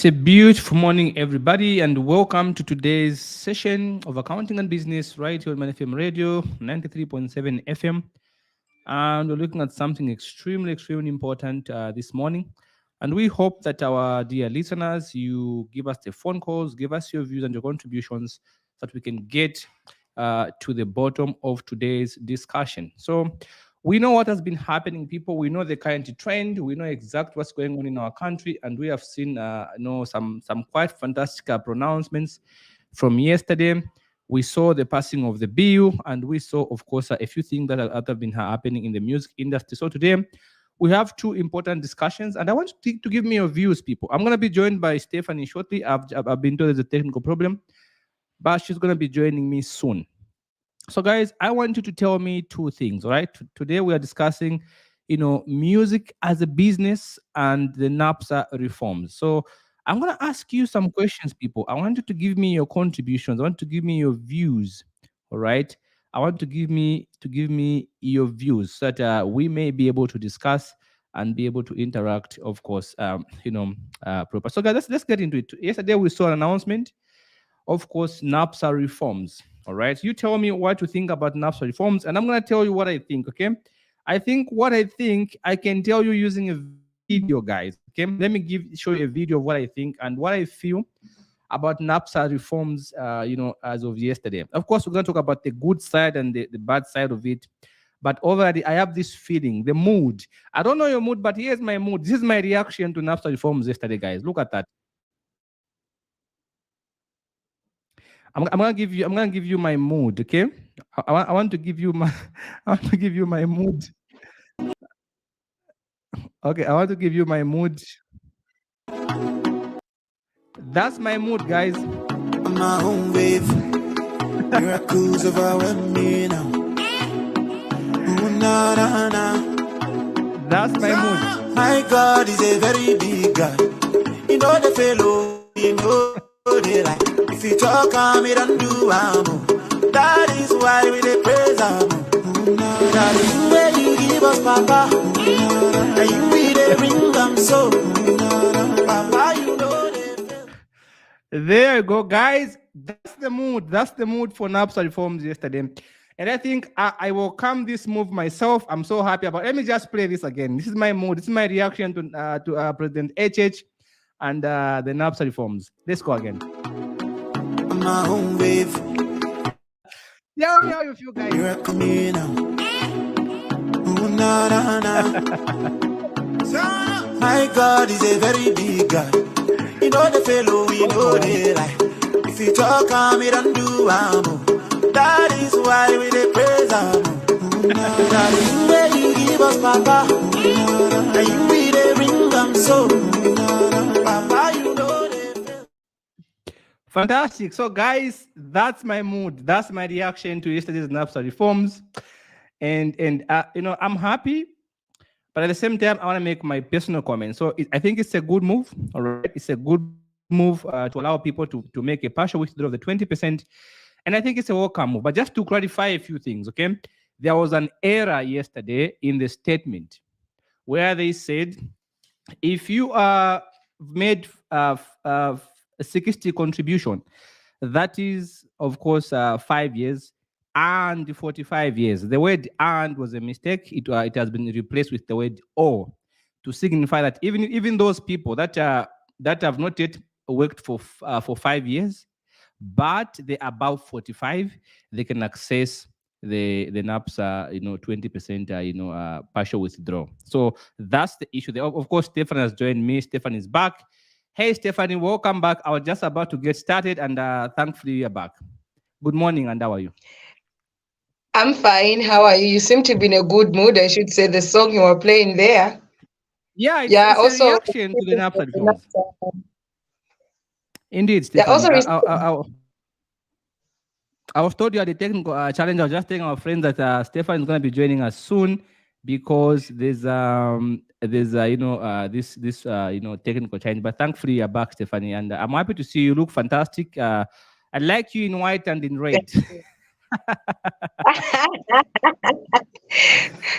It's a beautiful morning, everybody, and welcome to today's session of Accounting and Business right here on Man FM Radio 93.7 FM. And we're looking at something extremely important this morning. And we hope that our dear listeners, you give us the phone calls, give us your views and your contributions so that we can get to the bottom of today's discussion. So we know what has been happening, people. We know the current trend. We know exactly what's going on in our country, and we have seen, some quite fantastic pronouncements from yesterday. We saw the passing of the bill, and we saw, of course, a few things that have been happening in the music industry. So today, we have two important discussions, and I want to give me your views, people. I'm going to be joined by Stephanie shortly. I've been told there's a technical problem, but she's going to be joining me soon. So, guys, I want you to tell me two things. All right. Today we are discussing, music as a business and the Napsa reforms. So, I'm gonna ask you some questions, people. I want you to give me your contributions. I want to give me your views. All right. I want to give me your views so that we may be able to discuss and be able to interact. Of course, proper. So, guys, let's get into it. Yesterday we saw an announcement, of course, Napsa reforms. All right. You tell me what you think about Napsa reforms, and I'm going to tell you what I think. Okay. I think what I think I can tell you using a video, guys. Okay. Let me show you a video of what I think and what I feel about Napsa reforms, as of yesterday. Of course, we're going to talk about the good side and the bad side of it. But already, I have this feeling, the mood. I don't know your mood, but here's my mood. This is my reaction to Napsa reforms yesterday, guys. Look at that. I'm gonna give you my mood, okay? I want to give you my I want to give you my mood. Okay, I want to give you my mood. That's my mood, guys. On my own wave, miracles overwhelm me now. Ooh, na, na, na. That's my mood. My God is a very big God. You know the fellow, you know they like. If you talk, I'm it and do that is why we dey praise am. That is where you give us, Papa. And you be the ring them so. Papa, you know they. There you go, guys. That's the mood. That's the mood for Napsa reforms yesterday. And I think I will come this move myself. I'm so happy about it. Let me just play this again. This is my mood. This is my reaction to President HH and the Napsa reforms. Let's go again. On my own wave. Tell me how you feel, guys. You're coming now. Ooh, na, na, na. My God is a very big God. You know the fellow, we know they like. If you talk, I'm it and do that is why we dey praise am. That is where you give us, Papa. And you be the ring them so. Papa, you know they. Fantastic. So, guys, that's my mood. That's my reaction to yesterday's Napsa reforms. And I'm happy, but at the same time, I want to make my personal comment. So, I think it's a good move. All right. It's a good move to allow people to make a partial withdrawal of the 20%. And I think it's a welcome move. But just to clarify a few things, okay? There was an error yesterday in the statement where they said if you made a 60 contribution, that is, of course, 5 years and 45 years. The word "and" was a mistake. It has been replaced with the word "or" to signify that even those people that have not yet worked for 5 years, but they're above 45, they can access the Napsa 20% partial withdrawal. So that's the issue there. Of course, Stephanie has joined me. Stephanie is back. Hey, Stephanie, welcome back. I was just about to get started, and thankfully you're back. Good morning, and how are you? I'm fine. How are you? You seem to be in a good mood. I should say the song you were playing there. Yeah, it's Yeah, a also reaction to the Napsa reforms. Indeed, yeah, Stephanie. also I was told you had a technical challenge. I was just telling our friends that Stefan is going to be joining us soon because there's technical challenge. But thankfully you're back, Stephanie, and I'm happy to see you. Look fantastic. I like you in white and in red.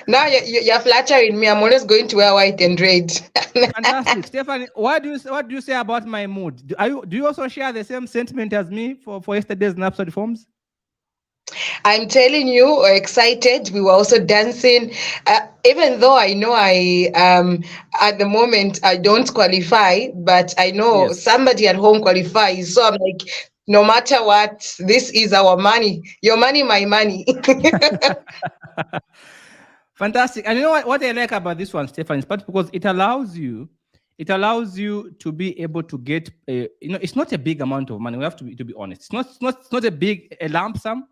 Now you're flattering me. I'm always going to wear white and red. Fantastic, Stephanie. What do you say about my mood? Do you also share the same sentiment as me for yesterday's Napsa reforms? I'm telling you, we're excited. We were also dancing. Even though I know at the moment I don't qualify, but I know Yes. somebody at home qualifies. So I'm like, no matter what, this is our money. Your money, my money. Fantastic. And you know what I like about this one, Stefan, is part because it allows you to be able to get it's not a big amount of money. We have to be honest. It's not a big a lump sum,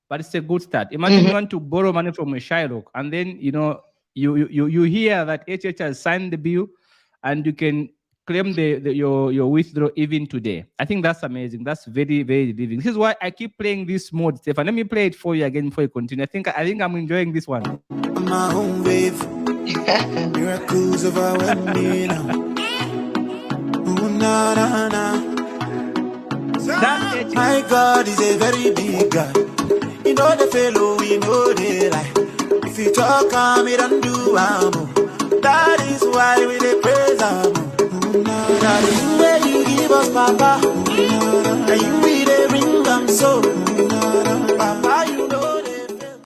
but it's a good start. Imagine you Mhm. want to borrow money from a Shylock, and then you hear that HH has signed the bill, and you can claim your withdraw even today. I think that's amazing. That's very very relieving. This is why I keep playing this mode, Stefan. Let me play it for you again before you continue. I think I'm enjoying this one. On my own wave, miracles overwhelm me now. Ooh, na na na. That's HH. My God is a very big God. You know the fellow, we know they lie. If you talk, it don't do that is why we dey praise am. That is where you give us, Papa. And you we dey bring them so. Papa, you know they fail.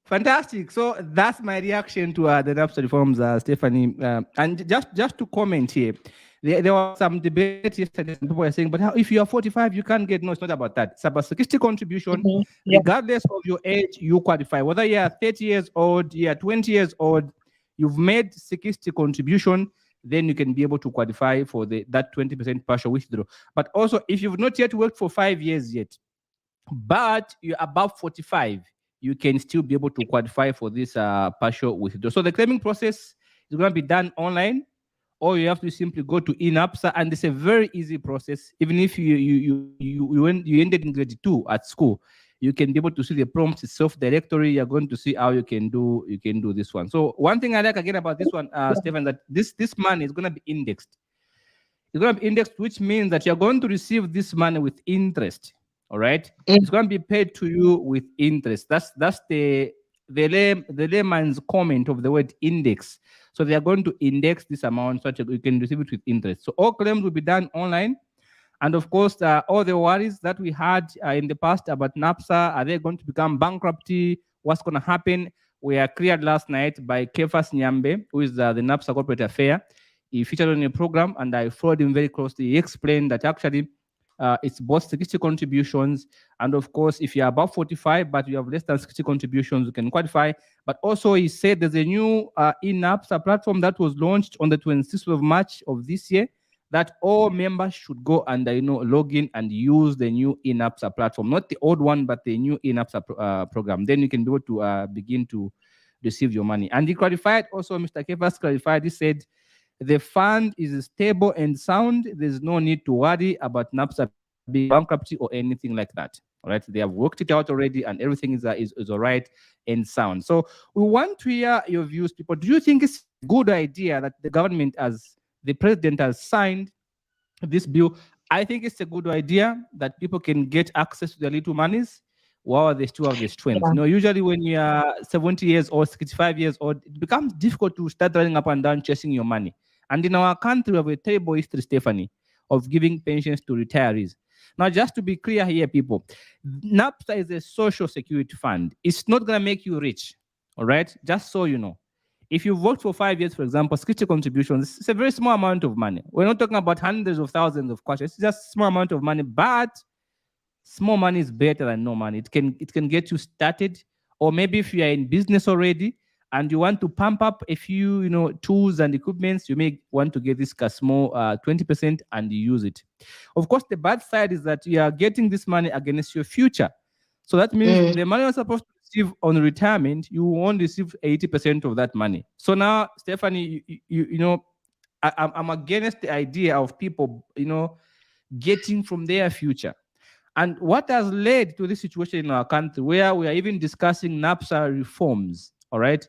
Fantastic. So that's my reaction to the Napster reforms, Stephanie. And just to comment here, there was some debate yesterday. Some people were saying, but if you are 45, you can't get. No, it's not about that. It's about 60 contribution. Mhm. Yeah. Regardless of your age, you qualify. Whether you are 30 years old, you are 20 years old, you've made 60 contribution, then you can be able to qualify for that 20% partial withdrawal. But also, if you've not yet worked for 5 years yet, but you're above 45, you can still be able to qualify for this partial withdrawal. So the claiming process is going to be done online, or you have to simply go to Napsa, and it's a very easy process. Even if you ended in grade 2 at school, you can be able to see the prompts self directory. You're going to see how you can do this one. So one thing I like again about this one, Stephen, that this money is going to be indexed. It's going to be indexed, which means that you're going to receive this money with interest. All right, it's Mm. going to be paid to you with interest. That's the layman's comment of the word index. So they are going to index this amount so that you can receive it with interest. So all claims will be done online. And of course, all the worries that we had in the past about NAPSA, are they going to become bankruptcy? What's going to happen? We are cleared last night by Kefas Nyambe, who is the NAPSA corporate affair. He featured on a program, and I followed him very closely. He explained that actually it's both 60 contributions. And of course, if you're above 45, but you have less than 60 contributions, you can qualify. But also, he said there's a new NAPSA platform that was launched on the 26th of March of this year that all members should go and log in and use the new NAPSA platform, not the old one, but the new NAPSA program. Then you can be able to begin to receive your money. And he clarified also, Mr. Kefas clarified, he said, the fund is stable and sound. There's no need to worry about NAPSA being bankruptcy or anything like that. All right, they have worked it out already, and everything is all right and sound. So we want to hear your views, people. Do you think it's a good idea that the president has signed this bill? I think it's a good idea that people can get access to their little monies while they still have the strength. Yeah. Usually when you are 70 years old, 65 years old, it becomes difficult to start running up and down chasing your money. And in our country, we have a terrible history, Stephanie, of giving pensions to retirees. Now, just to be clear here, people, NAPSA is a social security fund. It's not going to make you rich, all right? Just so you know. If you've worked for 5 years, for example, 60 contributions, it's a very small amount of money. We're not talking about hundreds of thousands of questions. It's just a small amount of money, but small money is better than no money. It can get you started. Or maybe if you are in business already and you want to pump up a few tools and equipments, you may want to get this small 20% and you use it. Of course, the bad side is that you are getting this money against your future. So that means Mm. the money you're supposed to receive on retirement, you won't receive 80% of that money. So now, Stephanie, I'm against the idea of people getting from their future. And what has led to this situation in our country where we are even discussing NAPSA reforms, all right?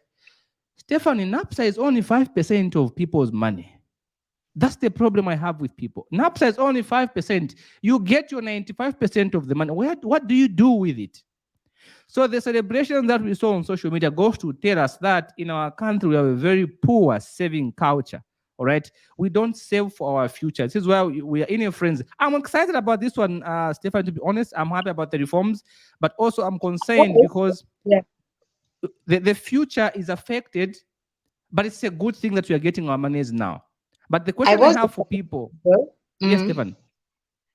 Stephanie, NAPSA is only 5% of people's money. That's the problem I have with people. NAPSA is only 5%. You get your 95% of the money. What do you do with it? So the celebration that we saw on social media goes to tell us that in our country we have a very poor saving culture. All right, we don't save for our future. This is why we are in your friends. I'm excited about this one, Stefan. To be honest, I'm happy about the reforms, but also I'm concerned Okay. because Yeah. the future is affected. But it's a good thing that we are getting our monies now. But the I question I was have for people, yes, mm, Stefan.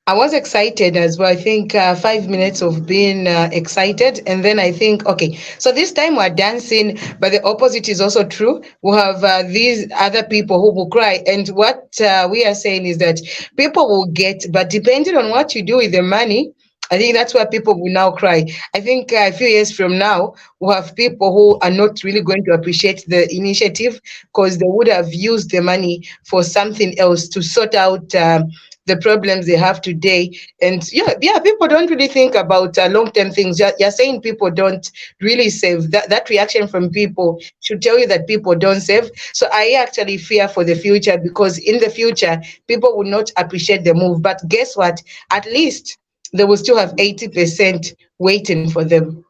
I was excited as well. I think 5 minutes of being excited. And then I think, okay, so this time we're dancing, but the opposite is also true. We have these other people who will cry. And what we are saying is that people will get, but depending on what you do with the money, I think that's why people will now cry. I think a few years from now, we'll have people who are not really going to appreciate the initiative because they would have used the money for something else to sort out the problems they have today. And yeah, people don't really think about long-term things. You're saying people don't really save. That reaction from people should tell you that people don't save. So I actually fear for the future because in the future, people will not appreciate the move. But guess what? At least they will still have 80% waiting for them.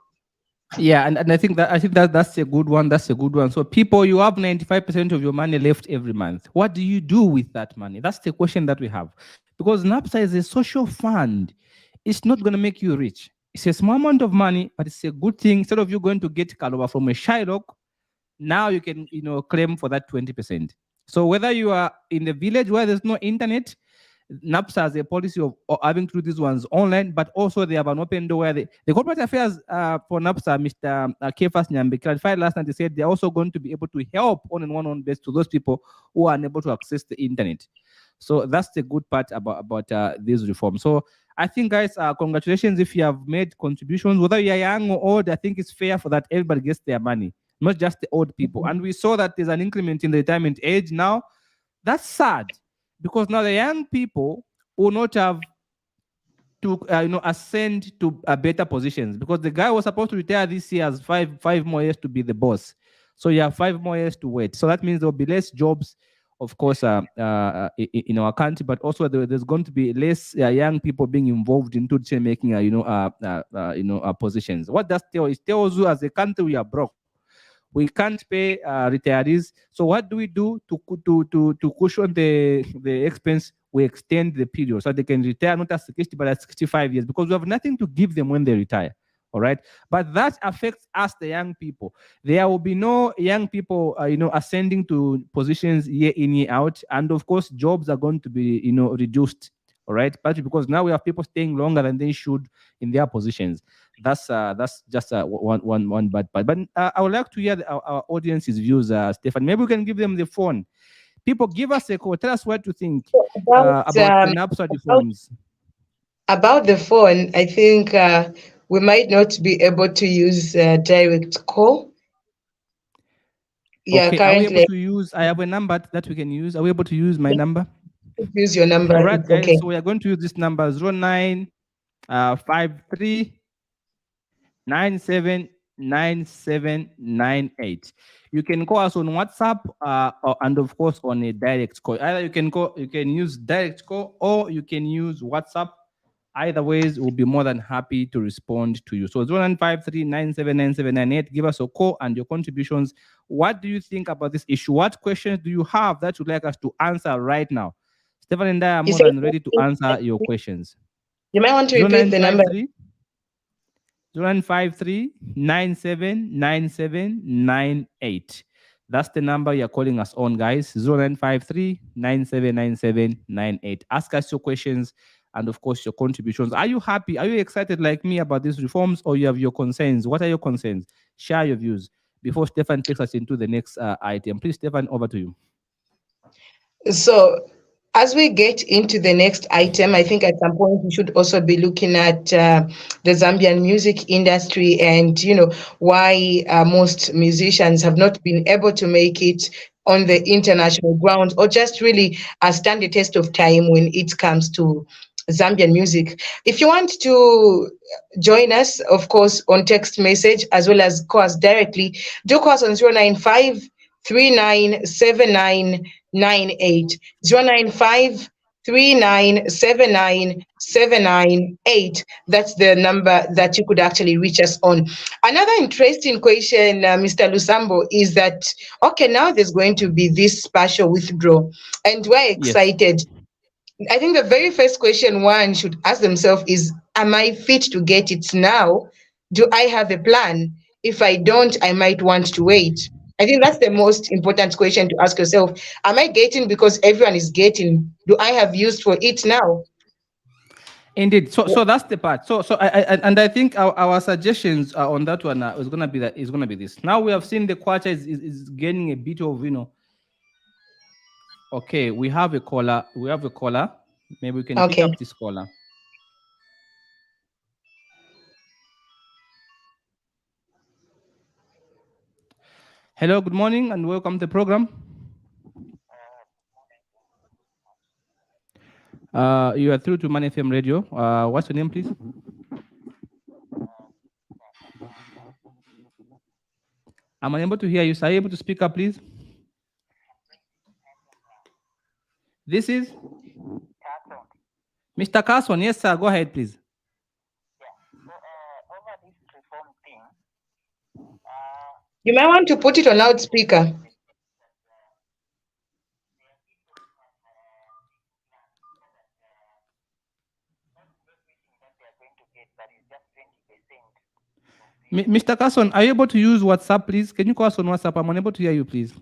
Yeah, and I think that that's a good one. That's a good one. So people, you have 95% of your money left every month. What do you do with that money? That's the question that we have. Because NAPSA is a social fund. It's not gonna make you rich. It's a small amount of money, but it's a good thing. Instead of you going to get Kalova from a Shylock, now you can claim for that 20%. So whether you are in the village where there's no internet, NAPSA has a policy of having to do these ones online, but also they have an open door where the corporate affairs for NAPSA, Mr. Kefas Nyambi, clarified last night. He said they're also going to be able to help on and one-on base to those people who are unable to access the internet. So that's the good part about these reforms. So I think, guys, congratulations if you have made contributions, whether you're young or old. I think it's fair for that everybody gets their money, not just the old people. And we saw that there's an increment in the retirement age now. That's sad because now the young people will not have to ascend to better positions because the guy was supposed to retire this year as five more years to be the boss. So you have 5 more years to wait. So that means there'll be less jobs, of course, in our country, but also there's going to be less young people being involved into decision making, positions. What does tell? It tells you as a country we are broke. We can't pay retirees. So what do we do to cushion the expense? We extend the period so they can retire not at 60 but at 65 years because we have nothing to give them when they retire. All right, but that affects us, the young people. There will be no young people, ascending to positions year in year out, and of course, jobs are going to be, reduced. All right, partly because now we have people staying longer than they should in their positions. That's just one bad part. But I would like to hear our audience's views, Stefan. Maybe we can give them the phone. People, give us a call. Tell us what you think About about the NAPSA about reforms. about the phone, I think we might not be able to use direct call. Yeah, Okay, are we able currently to use? I have a number that we can use. Are we able to use my number? I use your All number. right, It's guys. okay. So we are going to use this number 0953979798. You can call us on WhatsApp, and of course on a direct call. Either you can use direct call or you can use WhatsApp. Either ways, we'll be more than happy to respond to you. So 0953979798. Give us a call and your contributions. What do you think about this issue? What questions do you have that you'd like us to answer right now? Stefan and I are You more say than ready to answer your questions. you might want to repeat the number. 0953 0153 That's the number you're calling us on, guys. 0953 Ask us your questions and, of course, your contributions. Are you happy? Are you excited like me about these reforms, or you have your concerns? What are your concerns? Share your views before Stefan takes us into the next item. Please, Stefan, over to you. So, as we get into the next item, I think at some point we should also be looking at the Zambian music industry and, why most musicians have not been able to make it on the international ground or just really stand the test of time when it comes to Zambian music. If you want to join us, of course, on text message as well as call us directly, do call us on 095 397998. 095 3979798. That's the number that you could actually reach us on. Another interesting question, Mr. Lusambo, is that okay, now there's going to be this partial withdrawal, and we're Yes. excited. I think the very first question one should ask themselves is, am I fit to get it now? Do I have a plan? If I don't, I might want to wait. I think that's the most important question to ask yourself. Am I getting because everyone is getting? Do I have used for it now? Indeed. So that's the part. And I think our suggestions on that one is gonna be this. Now we have seen the quarter is gaining a bit of Okay, we have a caller. We have a caller. Maybe we can pick Okay. up this caller. Hello, good morning, and welcome to the program. You are through to Man FM Radio. What's your name, please? I'm unable to hear you. So are you able to speak up, please? This is Mr. Carson. Yes, sir. Go ahead, please. You might want to put it on loudspeaker. Mr. Carson, are you able to use WhatsApp, please? Can you call us on WhatsApp? I'm unable to hear you, please.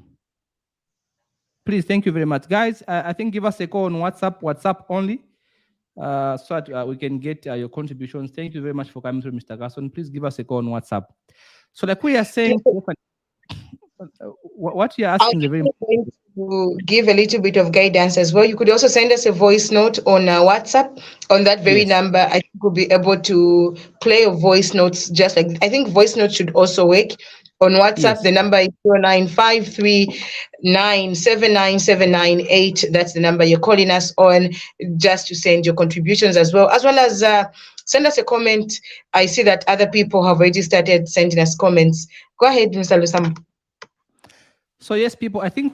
Please, thank you very much. Guys, I think give us a call on WhatsApp only, so that we can get your contributions. Thank you very much for coming through, Mr. Carson. Please give us a call on WhatsApp. So like we are saying, what you're I'll asking is a very going to give a little bit of guidance as well. You could also send us a voice note on WhatsApp on that very yes. number. I think we'll be able to play your voice notes just like I think voice notes should also work. On WhatsApp, Yes. the number is 0953979798. That's the number you're calling us on just to send your contributions as well as send us a comment. I see that other people have already started sending us comments. Go ahead, Mr. Lusam. So yes, people, I think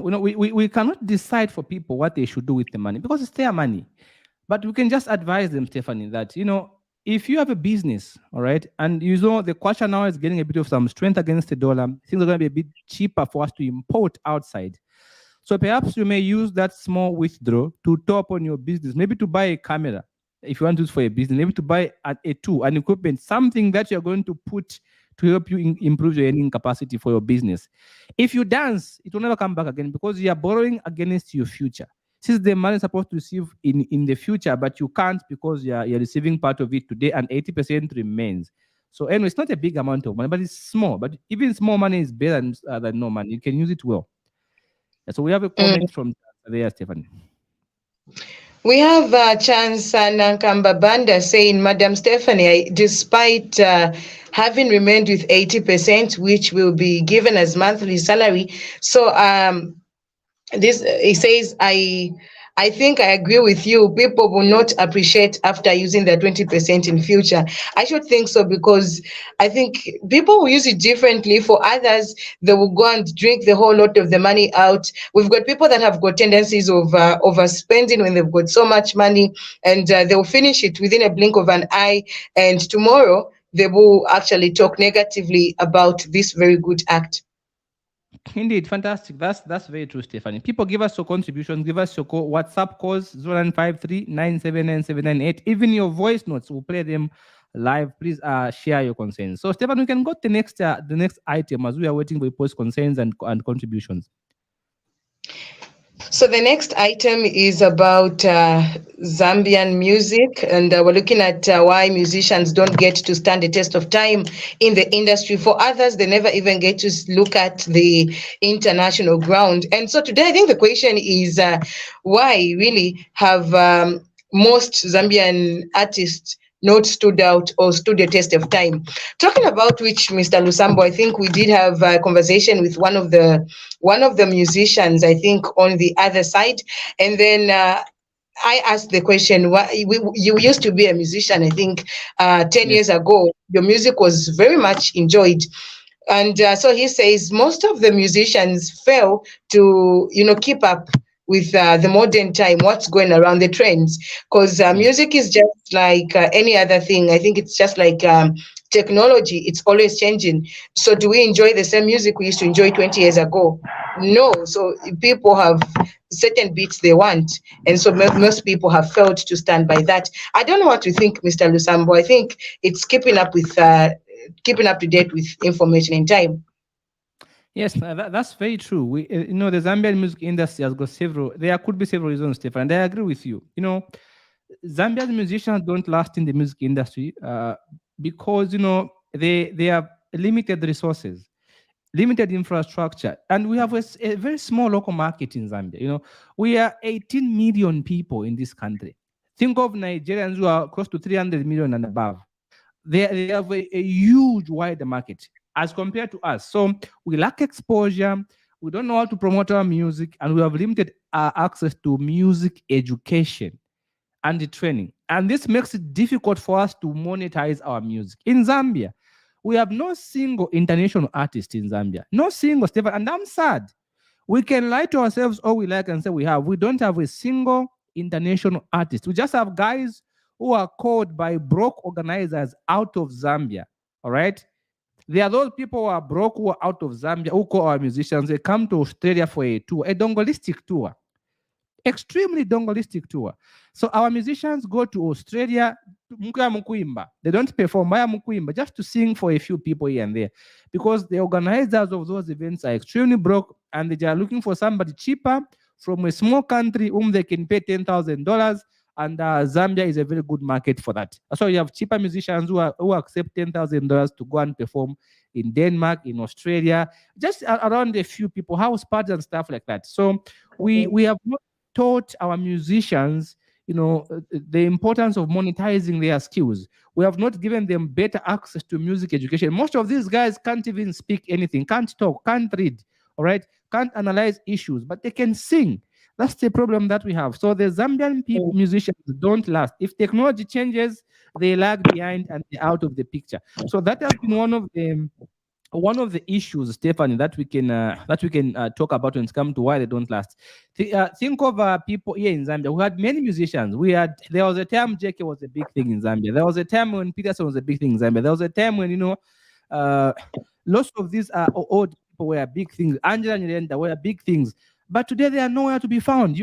we cannot decide for people what they should do with the money because it's their money. But we can just advise them, Stephanie, that if you have a business, all right, and the kwacha now is getting a bit of some strength against the dollar, things are going to be a bit cheaper for us to import outside. So perhaps you may use that small withdrawal to top on your business, maybe to buy a camera if you want to use for a business, maybe to buy a tool, an equipment, something that you're going to put to help you improve your earning capacity for your business. If you dance, it will never come back again because you are borrowing against your future. Since the money is supposed to receive in the future, but you can't because you're receiving part of it today and 80% remains. So anyway, it's not a big amount of money, but it's small. But even small money is better than no money. You can use it well. So we have a comment from there, Stephanie. We have Chance Nankamba Banda saying, Madam Stephanie, despite having remained with 80%, which will be given as monthly salary, so this he says, I think I agree with you. People will not appreciate after using the 20% in future. I should think so because I think people will use it differently. For others, they will go and drink the whole lot of the money out. We've got people that have got tendencies of overspending when they've got so much money, and they will finish it within a blink of an eye. And tomorrow, they will actually talk negatively about this very good act. Indeed, fantastic. That's very true, Stephanie. People give us your contributions, give us your WhatsApp calls 0953 Even your voice notes, we'll play them live. Please share your concerns. So, Stefan, we can go to the next item as we are waiting for post concerns and contributions. So the next item is about Zambian music, and we're looking at why musicians don't get to stand the test of time in the industry. For others, they never even get to look at the international ground. And so today, I think the question is why really have most Zambian artists not stood out or stood the test of time. Talking about which, Mr. Lusambo, I think we did have a conversation with one of the musicians, I think, on the other side, and then I asked the question, you used to be a musician, I think 10 Yes. years ago. Your music was very much enjoyed. And so he says most of the musicians fail to, keep up with the modern time, what's going around, the trends. Because music is just like any other thing. I think it's just like technology, it's always changing. So do we enjoy the same music we used to enjoy 20 years ago? No. So people have certain beats they want, and so most people have failed to stand by that. I don't know what to think, Mr. Lusambo. I think it's keeping up to date with information in time. Yes, that's very true. The Zambian music industry has got several. There could be several reasons, Stefan, and I agree with you. Zambia's musicians don't last in the music industry because they have limited resources, limited infrastructure, and we have a very small local market in Zambia. We are 18 million people in this country. Think of Nigerians who are close to 300 million and above. They have a huge wider market as compared to us. So we lack exposure. We don't know how to promote our music, and we have limited access to music education and the training. And this makes it difficult for us to monetize our music. In Zambia, we have no single international artist in Zambia. No single, Stephen. And I'm sad. We can lie to ourselves all we like and say we have. We don't have a single international artist. We just have guys who are called by broke organizers out of Zambia. All right. There are those people who are broke, who are out of Zambia, who call our musicians. They come to Australia for a tour, a dongolistic tour, extremely dongolistic tour. So our musicians go to Australia, they don't perform just to sing for a few people here and there, because the organizers of those events are extremely broke and they are looking for somebody cheaper from a small country whom they can pay $10,000. And Zambia is a very good market for that. So you have cheaper musicians who accept $10,000 to go and perform in Denmark, in Australia, just around a few people, house parties and stuff like that. So we have not taught our musicians, the importance of monetizing their skills. We have not given them better access to music education. Most of these guys can't even speak anything, can't talk, can't read, all right, can't analyze issues, but they can sing. That's the problem that we have. So the Zambian musicians don't last. If technology changes, they lag behind and they're out of the picture. So that has been one of the issues, Stephanie, that we can talk about when it comes to why they don't last. Think of people here in Zambia. We had many musicians. There was a time JK was a big thing in Zambia. There was a time when Peterson was a big thing in Zambia. There was a time when lots of these old people were big things. Angela and Nyirenda were big things. But today they are nowhere to be found.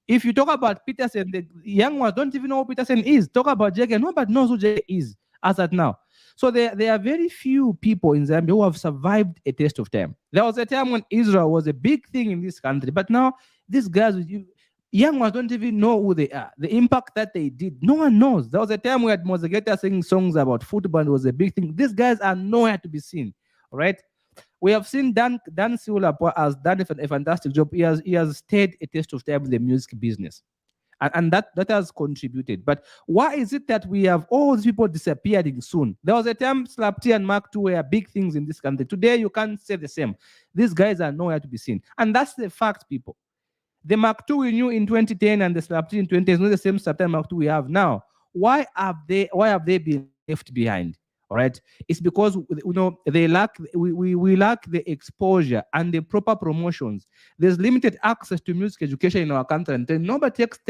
If you talk about Peterson, the young ones don't even know who Peterson is. Talk about JK, nobody knows who JK is as at now. So there are very few people in Zambia who have survived a test of time. There was a time when Israel was a big thing in this country, but now these guys, young ones don't even know who they are. The impact that they did, no one knows. There was a time we had Mozegeta singing songs about football, and it was a big thing. These guys are nowhere to be seen, all right? We have seen Dan Siulapo has done a fantastic job. He has stayed a test of time in the music business. And that has contributed. But why is it that we have all these people disappearing soon? There was a time Slapty and Mark II were big things in this country. Today, you can't say the same. These guys are nowhere to be seen. And that's the fact, people. The Mark II we knew in 2010 and the Slapty in 2010 is not the same Slapty Mark II we have now. Why have they been left behind? All right, it's because they lack we lack the exposure and the proper promotions. There's limited access to music education in our country, and then nobody takes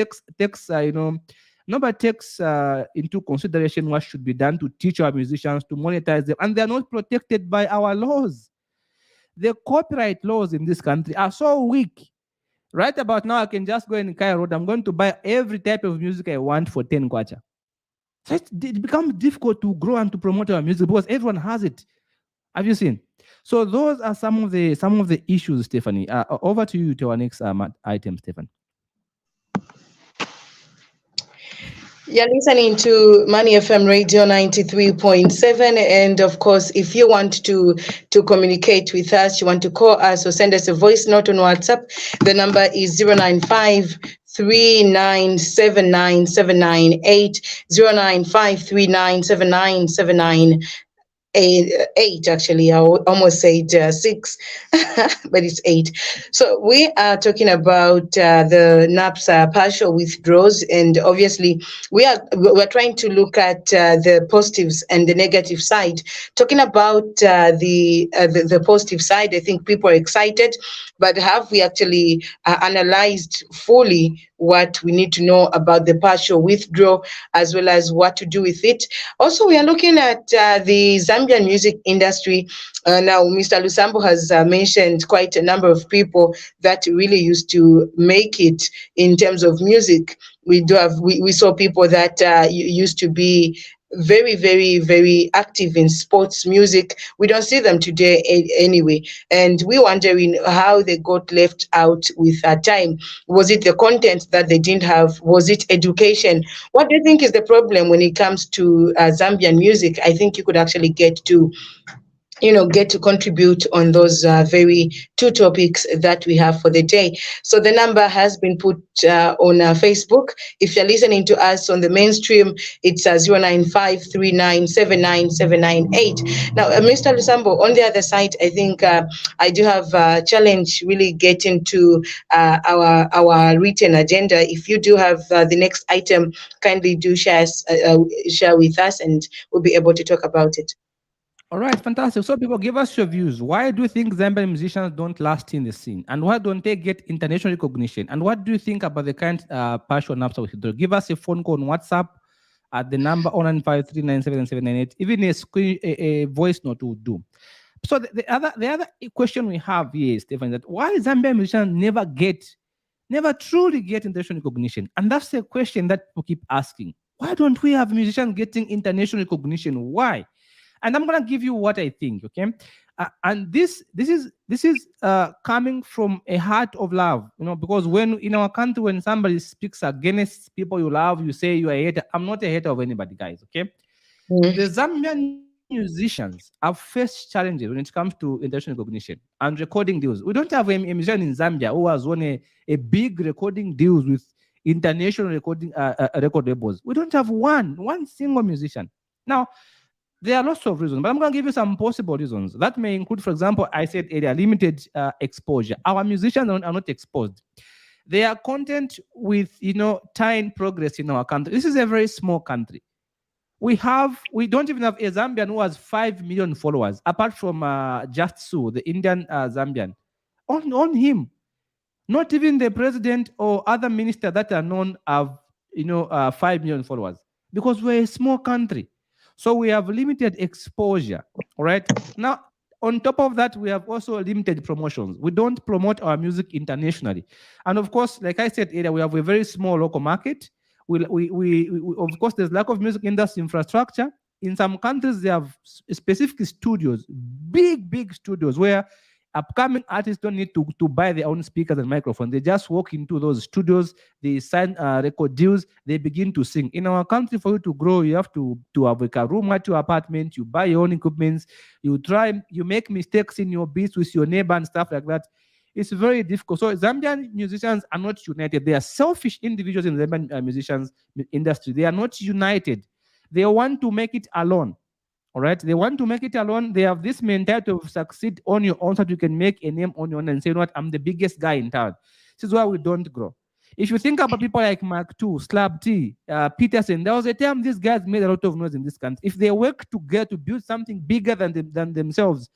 into consideration what should be done to teach our musicians, to monetize them, and they are not protected by our laws. The copyright laws in this country are so weak. Right about now, I can just go in Kaya Road. I'm going to buy every type of music I want for 10 kwacha. So it becomes difficult to grow and to promote our music because everyone has it. Have you seen? So those are some of the issues, Stephanie. Over to you to our next item, Stephen. You're listening to Money FM Radio 93.7. And of course, if you want to communicate with us, you want to call us or send us a voice note on WhatsApp, the number is 095 095 397979. eight actually. I almost said six, but it's eight. So we are talking about the Napsa partial withdrawals, and obviously we're trying to look at the positives and the negative side. Talking about the positive side, I think people are excited, but have we actually analyzed fully what we need to know about the partial withdrawal as well as what to do with it? Also, we are looking at the Zambian music industry. Now, Mr. Lusambo has mentioned quite a number of people that really used to make it in terms of music. We saw people that used to be very, very, very active in sports music. We don't see them today anyway, and we're wondering how they got left out with time. Was it the content that they didn't have? Was it education? What do you think is the problem when it comes to Zambian music? I think you could actually get to contribute on those very two topics that we have for the day. So the number has been put on Facebook. If you're listening to us on the mainstream, it's 09539797998. Now, Mr. Lusambo, on the other side, I think I do have a challenge really getting to our written agenda. If you do have the next item, kindly do share with us, and we'll be able to talk about it. All right, fantastic. So, people, give us your views. Why do you think Zambian musicians don't last in the scene? And why don't they get international recognition? And what do you think about the current partial Napsa withdrawal? Give us a phone call on WhatsApp at the number 0953977798. Even a voice note will do. So, the other question we have here, Stephen, is that why Zambian musicians never truly get international recognition? And that's the question that people keep asking. Why don't we have musicians getting international recognition? Why? And I'm gonna give you what I think, okay? And this is coming from a heart of love, because when in our country, when somebody speaks against people you love, you say you are a hater. I'm not a hater of anybody, guys, okay? The Mm. Zambian musicians have faced challenges when it comes to international recognition and recording deals. We don't have a musician in Zambia who has won a big recording deals with international recording record labels. We don't have one single musician. Now, there are lots of reasons, but I'm going to give you some possible reasons. That may include, for example, I said earlier, limited exposure. Our musicians are not exposed. Their content with, tying progress in our country. This is a very small country. We don't even have a Zambian who has 5 million followers, apart from Just Sue, the Indian Zambian. On him, not even the president or other minister that are known have 5 million followers, because we're a small country. So we have limited exposure. All right. Now, on top of that, we have also limited promotions. We don't promote our music internationally. And of course, like I said earlier, we have a very small local market. Of course, there's lack of music industry infrastructure. In some countries, they have specific studios, big studios, where upcoming artists don't need to buy their own speakers and microphones. They just walk into those studios, they sign record deals, they begin to sing. In our country, for you to grow, you have to have like a room at your apartment, you buy your own equipment, you make mistakes in your beats with your neighbor and stuff like that. It's very difficult. So Zambian musicians are not united. They are selfish individuals in the Zambian musicians industry. They are not united. They want to make it alone. All right. They want to make it alone. They have this mentality of succeed on your own so that you can make a name on your own and say, what, I'm the biggest guy in town. This is why we don't grow. If you think about people like Mark II, Slab T, Peterson, there was a time these guys made a lot of noise in this country. If they work together to build something bigger than themselves,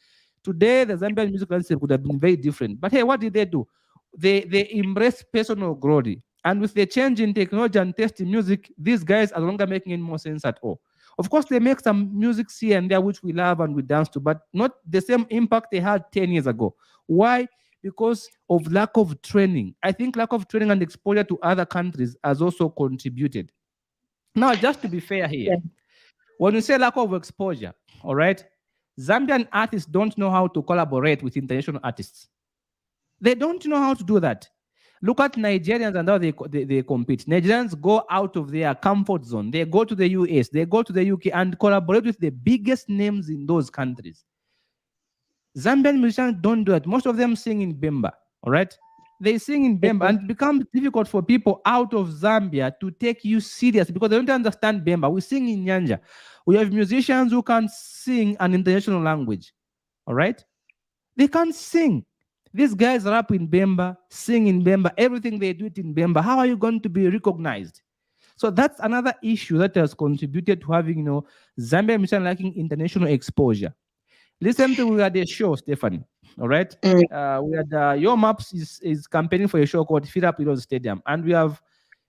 today the Zambian music landscape would have been very different. But hey, what did they do? They embrace personal glory. And with the change in technology and taste in music, these guys are no longer making any more sense at all. Of course, they make some music here and there which we love and we dance to, but not the same impact they had 10 years ago. Why? Because of lack of training. I think lack of training and exposure to other countries has also contributed. Now, just to be fair here, Yeah. when you say lack of exposure, all right, Zambian artists don't know how to collaborate with international artists. They don't know how to do that. Look at Nigerians and how they compete. Nigerians go out of their comfort zone. They go to the US, they go to the UK and collaborate with the biggest names in those countries. Zambian musicians don't do it. Most of them sing in Bemba, all right? They sing in Bemba, and it becomes difficult for people out of Zambia to take you serious because they don't understand Bemba. We sing in Nyanja. We have musicians who can't sing an international language. All right? They can't sing. These guys rap in Bemba, sing in Bemba, everything they do it in Bemba. How are you going to be recognized? So that's another issue that has contributed to having, Zambia musician lacking international exposure. Recently, we had a show, Stephanie. All right. Mm. We had Your Maps is campaigning for a show called Fit Up Heroes Stadium. And we have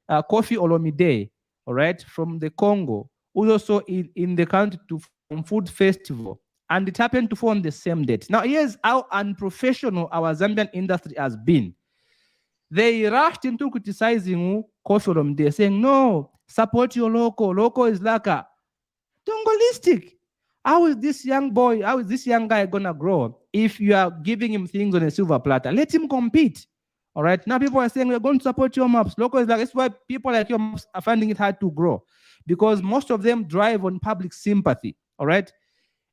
Kofi Olomide, all right, from the Congo, who's also in the country to from Food Festival. And it happened to fall on the same date. Now, here's how unprofessional our Zambian industry has been. They rushed into criticizing Kofi Olomide, saying, no, support your local. Local is like a Tongalistic. How is this young guy gonna grow if you are giving him things on a silver platter? Let him compete. All right. Now people are saying we're going to support your maps. Local is like that's why people like your maps are finding it hard to grow because most of them drive on public sympathy. All right.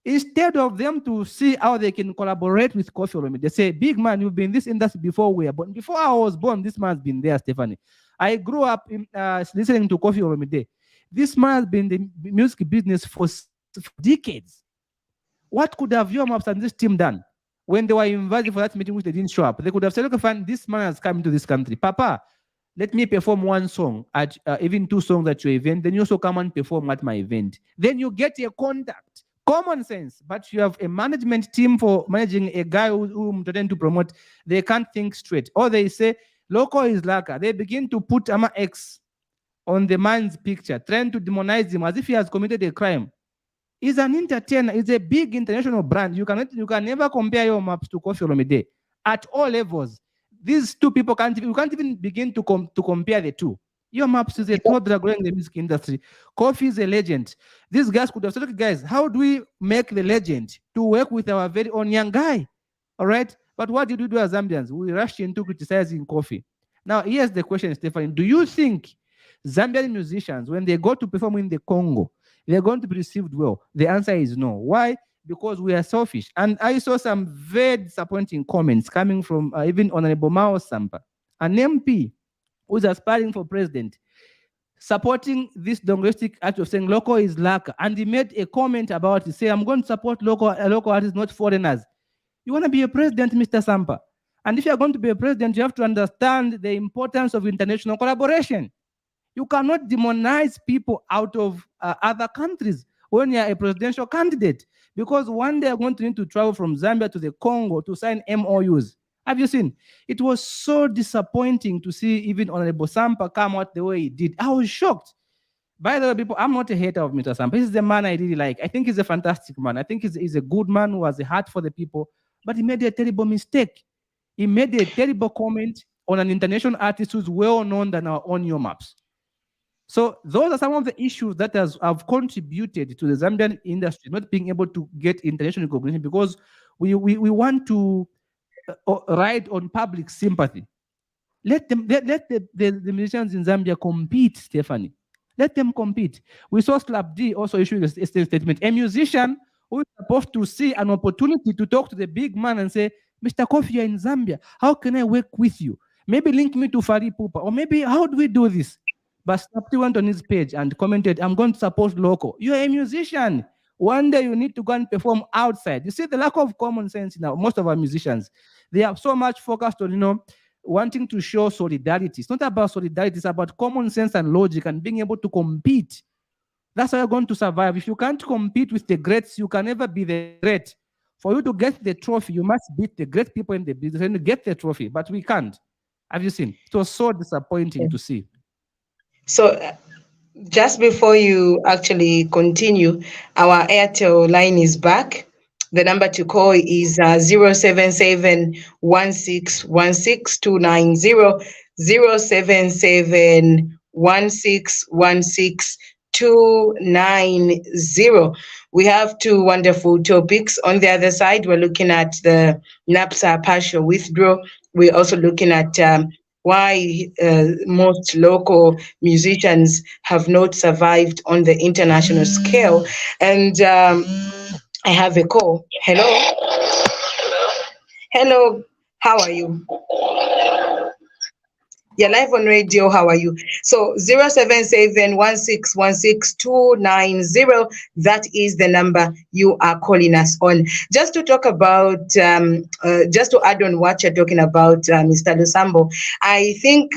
Instead of them to see how they can collaborate with Kofi Olomide, they say, "Big man, you've been in this industry before we are born. Before I was born, this man's been there, Stephanie. I grew up listening to Kofi Olomide. This man has been in the music business for decades. What could have your maps and this team done when they were invited for that meeting, which they didn't show up? They could have said, okay, fine, this man has come into this country. Papa, let me perform one song at even two songs at your event. Then you also come and perform at my event. Then you get a contact. Common sense. But you have a management team for managing a guy whom trying to promote. They can't think straight. Or they say, local is laka. They begin to put Ama X on the man's picture, trying to demonize him as if he has committed a crime. He's an entertainer. He's a big international brand. You can never compare your maps to Kofi Olomide at all levels. These two people you can't even begin to compare the two. Your maps is a toddler growing the music industry. Kofi is a legend. These guys could have said, okay, guys, how do we make the legend to work with our very own young guy? All right. But what did we do as Zambians? We rushed into criticizing Kofi. Now, here's the question, Stephanie. Do you think Zambian musicians, when they go to perform in the Congo, they're going to be received well? The answer is no. Why? Because we are selfish. And I saw some very disappointing comments coming from even Honorable Mao Sampa, an MP who's aspiring for president, supporting this dongoistic act of saying local is lack. And he made a comment about it, say, I'm going to support local artists, not foreigners. You want to be a president, Mr. Sampa? And if you're going to be a president, you have to understand the importance of international collaboration. You cannot demonize people out of other countries when you're a presidential candidate, because one day you're going to need to travel from Zambia to the Congo to sign MOUs. Have you seen? It was so disappointing to see even Honorable Sampa come out the way he did. I was shocked. By the way, people, I'm not a hater of Mr. Sampa. He's the man I really like. I think he's a fantastic man. I think he's a good man who has a heart for the people, but he made a terrible mistake. He made a terrible comment on an international artist who's well known than our own Your Maps. So those are some of the issues that have contributed to the Zambian industry not being able to get international recognition because we want to ride on public sympathy. Let the musicians in Zambia compete, Stephanie. Let them compete. We saw Slap D also issuing a statement. A musician who is supposed to see an opportunity to talk to the big man and say, Mr. Kofi, you're in Zambia. How can I work with you? Maybe link me to Fari Pupa. Or maybe how do we do this? But Slap D went on his page and commented, I'm going to support local. You're a musician. One day you need to go and perform outside. You see the lack of common sense in most of our musicians. They are so much focused on, wanting to show solidarity. It's not about solidarity. It's about common sense and logic and being able to compete. That's how you're going to survive. If you can't compete with the greats, you can never be the great. For you to get the trophy, you must beat the great people in the business and get the trophy. But we can't. Have you seen? It was so disappointing to see. So just before you actually continue, our Airtel line is back. The number to call is 077 We have two wonderful topics. On the other side, we're looking at the Napsa partial withdrawal. We're also looking at why most local musicians have not survived on the international scale. And I have a call. Hello. Hello. How are you? You're live on radio. How are you? So 0771616 that is the number you are calling us on. Just to talk about, just to add on what you're talking about, Mr. Lusambo, I think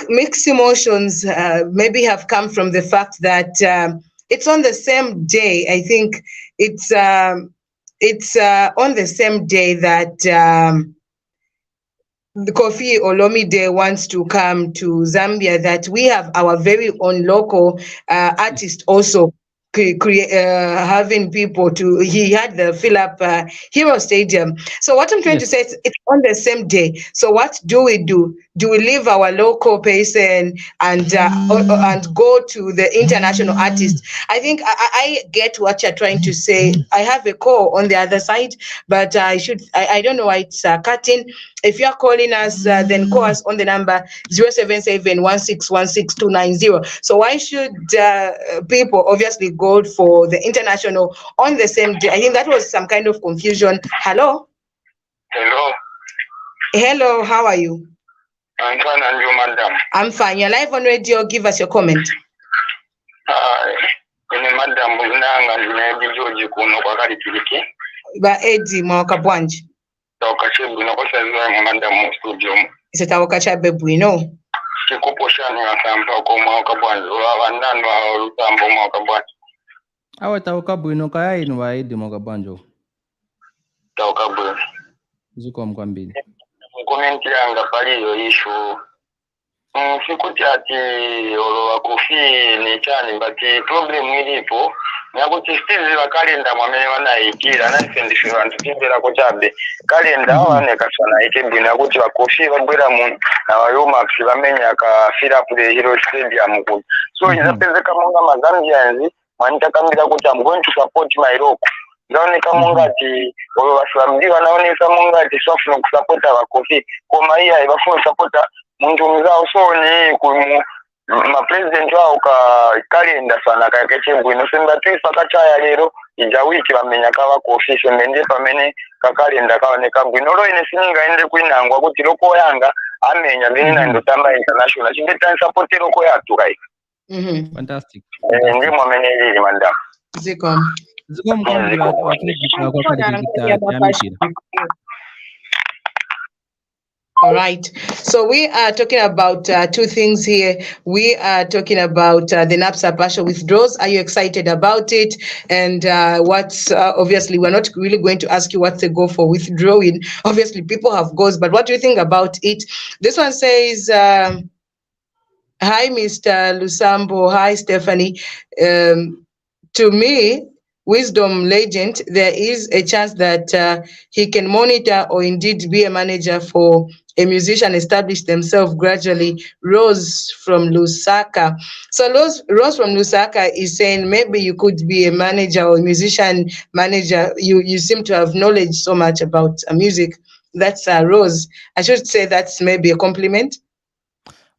mixed emotions maybe have come from the fact that it's on the same day. I think it's on the same day that the Kofi Olomide wants to come to Zambia, that we have our very own local artist also having people to, he had the fill up Hero Stadium. So what I'm trying to say is it's on the same day. So what do we do? Do we leave our local person and go to the international artist? I think I get what you're trying to say. I have a call on the other side, but I don't know why it's cutting. If you are calling us, then call us on the number 0771616 So why should people obviously go for the international on the same day? I think that was some kind of confusion. Hello? Hello, how are you? I'm fine, and you, madam? I'm fine. You're live on radio. Give us your comment. Madam, George kuno kwa kali kiliki. Ba Edi mwaka bwanji. Tawakache bwino kwa madam studio. Ise tawakache bwino. Kikuposhani asamba kwa mwaka bwanji. Wandano wa Lusambo mwaka bwanji. Awa tawaka bwino kaya inu wa Edi mwaka bwanjo. Tawaka bwino. Zuko mkwambili. Mkomenti yanga pali yo ishu. Sikuti ati olowa Kofi ni chani, bati problem ilipo nakuti still wa kalenda mwamene wanaikira nasendishe bantu kimbera ko chabe kalenda wane kasana ikembi nakuti wa Kofi babwera mu na wayoma bamenya ka fill up the Hero Stadium ku. So inapezeka munga mazambianzi mwanitakamira kuti I'm going to support my rock. Naoneka munga ati wabashambi wanaoneka munga ati sofu kusupporta wa Kofi koma iya ibafuna supporta muntu mzao soni ku ma president wao ka kalenda sana kakeche bwino semba twisa kachaya lero ija wiki bamenya kaba Kofi semende pamene ka kalenda kaoneka bwino lo ine sininga ende kwinangwa kuti loko yanga amenya bina ndo tamba international chingeta support loko yatu kai. Fantastic. Ndimo amene ili mandam. Ziko mkwambili wa kile kwa kali kita. All right. So we are talking about two things here. We are talking about the Napsa partial withdrawals. Are you excited about it? And what's obviously, we're not really going to ask you what's the goal for withdrawing. Obviously, people have goals, but what do you think about it? This one says, hi, Mr. Lusambo. Hi, Stephanie. To me, Wisdom Legend, there is a chance that he can monitor or indeed be a manager for a musician establish themselves gradually. Rose from Lusaka. So Rose from Lusaka is saying maybe you could be a manager or a musician manager. You seem to have knowledge so much about music. That's Rose. I should say that's maybe a compliment.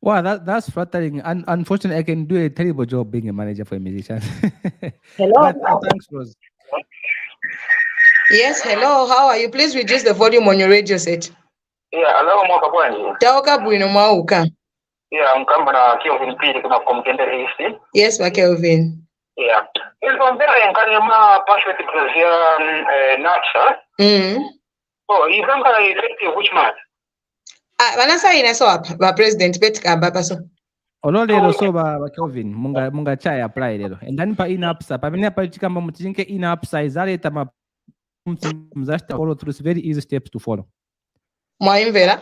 Wow, that's flattering. Unfortunately, I can do a terrible job being a manager for a musician. Hello. But, thanks, Rose. Yes, hello. How are you? Please reduce the volume on your radio set. Yeah, hello mwaka bwanji. Tawaka bwino mwauka. Yeah, mkamba na Kelvin pili kuna kumtendere hizi. Yes, ma Kelvin. Yeah. Ilikuwa mbele nkanyama passionate president Napsa. Oh, izanga effective which month? Vanasa inaso apa ba president betka ba paso. Ololelo so ba Kelvin munga chai apply lelo. Endani pa inapsa pa mene pa chikamba mutinke inapsa izaleta ma mzashta follow through very easy steps to follow. Mwaimvera?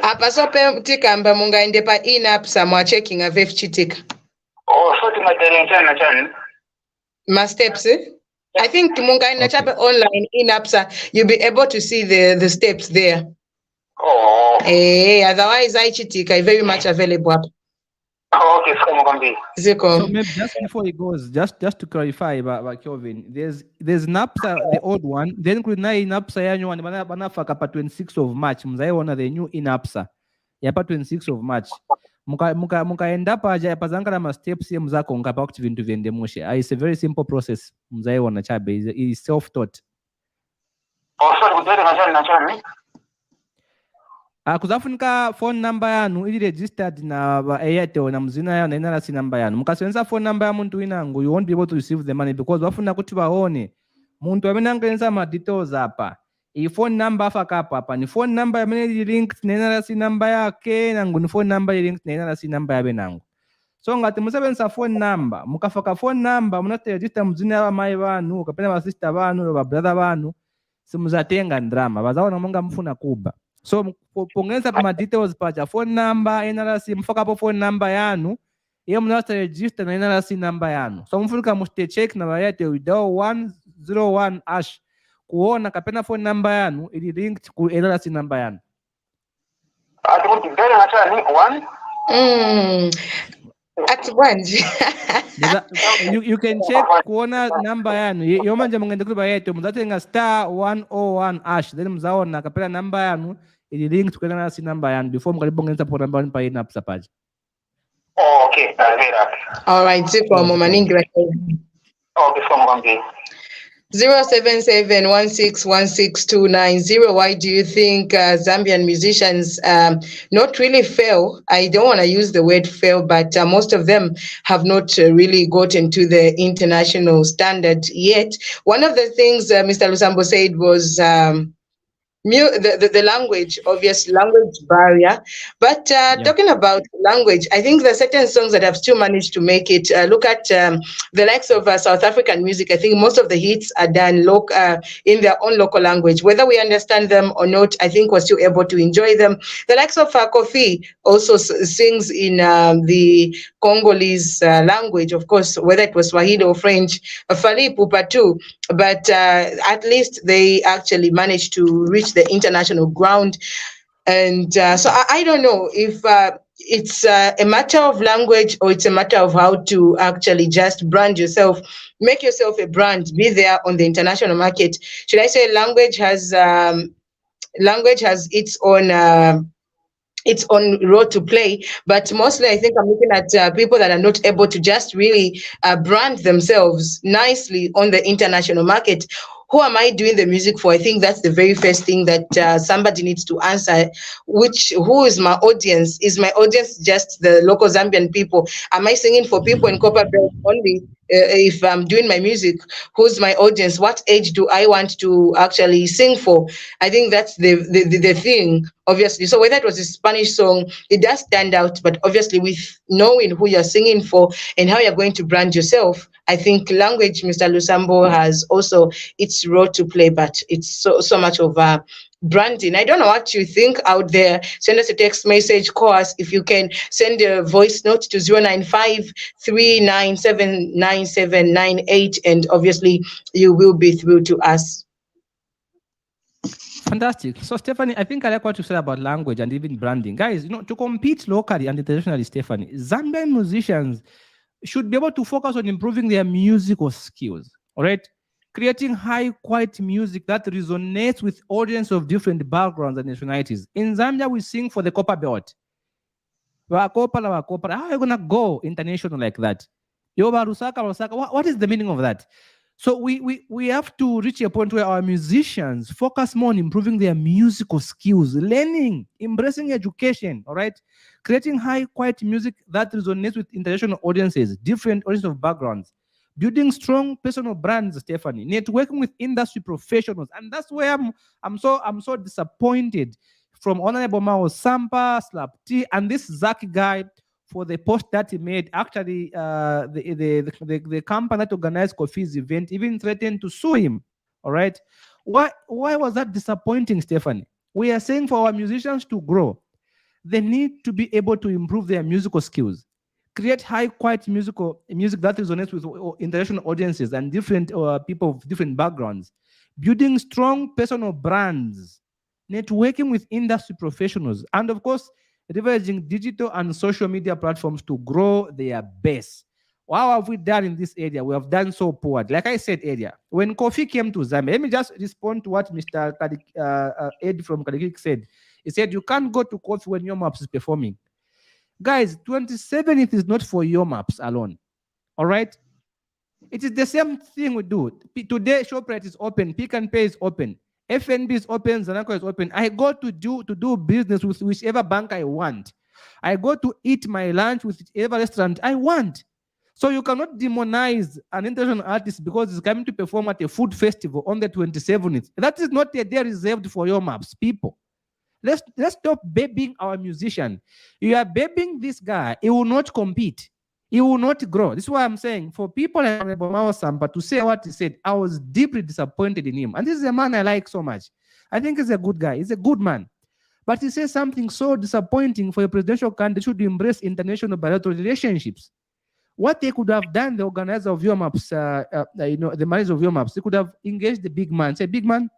Apa so pe tikamba munga ende pa inapsa mwa checking a vef chitika. Oh, so timaterengana chani. Ma steps I think munga enda chape online inapsa you'll be able to see the steps there. Oh. Otherwise I chitika very much available. Oh, okay, so maybe just before he goes, just to clarify about Kelvin, there's Napsa, the old one, then kuna Napsa yanyu one banafaka pa 26th of March, mzaiona the new inapsa. Yapa 26th of March. Muka enda pa aja pazanga na steps ya mzako ngapa kuti vintu viende mushe. It's a very simple process. Mzaiona chabe is self-taught. Oh, sorry, kutele na chani. kuzafunika phone number yanu ili registered na va Airtel na mzina yanu na NRC number yanu. Mukasenza phone number ya muntu winangu, you won't be able to receive the money because wafuna kuti vaone muntu amene angaenza ma details apa. I phone number afaka apa ni phone number amene ili linked na NRC number yake nangu ni phone number ili linked na NRC number yabe nangu. So ngati musebenza phone number, mukafaka phone number munate register mzina ya mai vanu, kapena va sister vanu, va brother vanu, simuzatenga ndrama, vazaona monga mfuna kuba. So pongeza pa details pacha phone number NRC mfaka po phone number yanu iyo mnasta register na NRC number yanu. So mfulika muste check na bayate widao 101 hash kuona kapena phone number yanu ili linked ku NRC number yanu. Ati kuti mbele nataka ni 1 at once. You can check kuona number yanu yomanje mungende kuri bayate muzatenga star 101 hash then mzaona kapena number yanu ili linked ku NRC number yanu before mkalibongenza po number yanu pa Napsa page. Okay, very happy. All right, ziko maningi Okay, so mwambi. 077161629. Why do you think Zambian musicians not really fail? I don't want to use the word fail, but most of them have not really gotten to the international standard yet. One of the things Mr. Lusambo said was the language, obvious language barrier. But talking about language, I think there are certain songs that have still managed to make it. Look at the likes of South African music. I think most of the hits are done in their own local language. Whether we understand them or not, I think we're still able to enjoy them. The likes of Kofi also sings in the Congolese language, of course, whether it was Swahili or French. Fally Ipupa too. But at least they actually managed to reach the international ground. And so I don't know if it's a matter of language or it's a matter of how to actually just brand yourself, make yourself a brand, be there on the international market. Should I say language has its own role to play, but mostly I think I'm looking at people that are not able to just really brand themselves nicely on the international market. Who am I doing the music for? I think that's the very first thing that somebody needs to answer. Who is my audience? Is my audience just the local Zambian people? Am I singing for people in Copperbelt only? If I'm doing my music, who's my audience? What age do I want to actually sing for? I think that's the thing, obviously. So whether it was a Spanish song, it does stand out, but obviously with knowing who you're singing for and how you're going to brand yourself, I think language, Mr. Lusambo, has also its role to play, but it's so much of branding. I don't know what you think out there. Send us a text message, call us. If you can, send a voice note to 095-397-9798, and obviously you will be through to us. Fantastic. So, Stephanie, I think I like what you said about language and even branding. Guys, to compete locally and internationally, Stephanie, Zambian musicians should be able to focus on improving their musical skills, all right? Creating high quality music that resonates with audience of different backgrounds and nationalities. In Zambia, we sing for the Copper Belt. How are you going to go international like that? What is the meaning of that? So we have to reach a point where our musicians focus more on improving their musical skills, learning, embracing education, all right? Creating high quality music that resonates with international audiences, different audiences of backgrounds, building strong personal brands, Stephanie, networking with industry professionals. And that's where I'm so disappointed from Honorable Mao Sampa, Slap T, and this Zaki guy for the post that he made. Actually, the company that organized Kofi's event even threatened to sue him. All right. Why was that disappointing, Stephanie? We are saying for our musicians to grow, they need to be able to improve their musical skills, create high quality music that resonates with international audiences and different people of different backgrounds, building strong personal brands, networking with industry professionals, and of course, leveraging digital and social media platforms to grow their base. What have we done in this area? We have done so poor. Like I said earlier, when Kofi came to Zambia, let me just respond to what Mr. Ed from Kadikik said. He said, you can't go to Kofi when your maps is performing. Guys, 27th is not for your maps alone. All right? It is the same thing we do. Today, ShopRite is open. Pick and Pay is open. FNB is open, Zanaco is open. I go to do business with whichever bank I want. I go to eat my lunch with whichever restaurant I want. So you cannot demonize an international artist because he's coming to perform at a food festival on the 27th. That is not a day reserved for your maps, people. Let's stop babying our musician. You are babying this guy, he will not compete. He will not grow. This is why I'm saying for people like Honorable Mao Sampa to say what he said, I was deeply disappointed in him. And this is a man I like so much. I think he's a good guy. He's a good man. But he says something so disappointing for a presidential candidate should embrace international bilateral relationships. What they could have done, the organizer of your maps, the manager of your maps, they could have engaged the big man. Say, big man,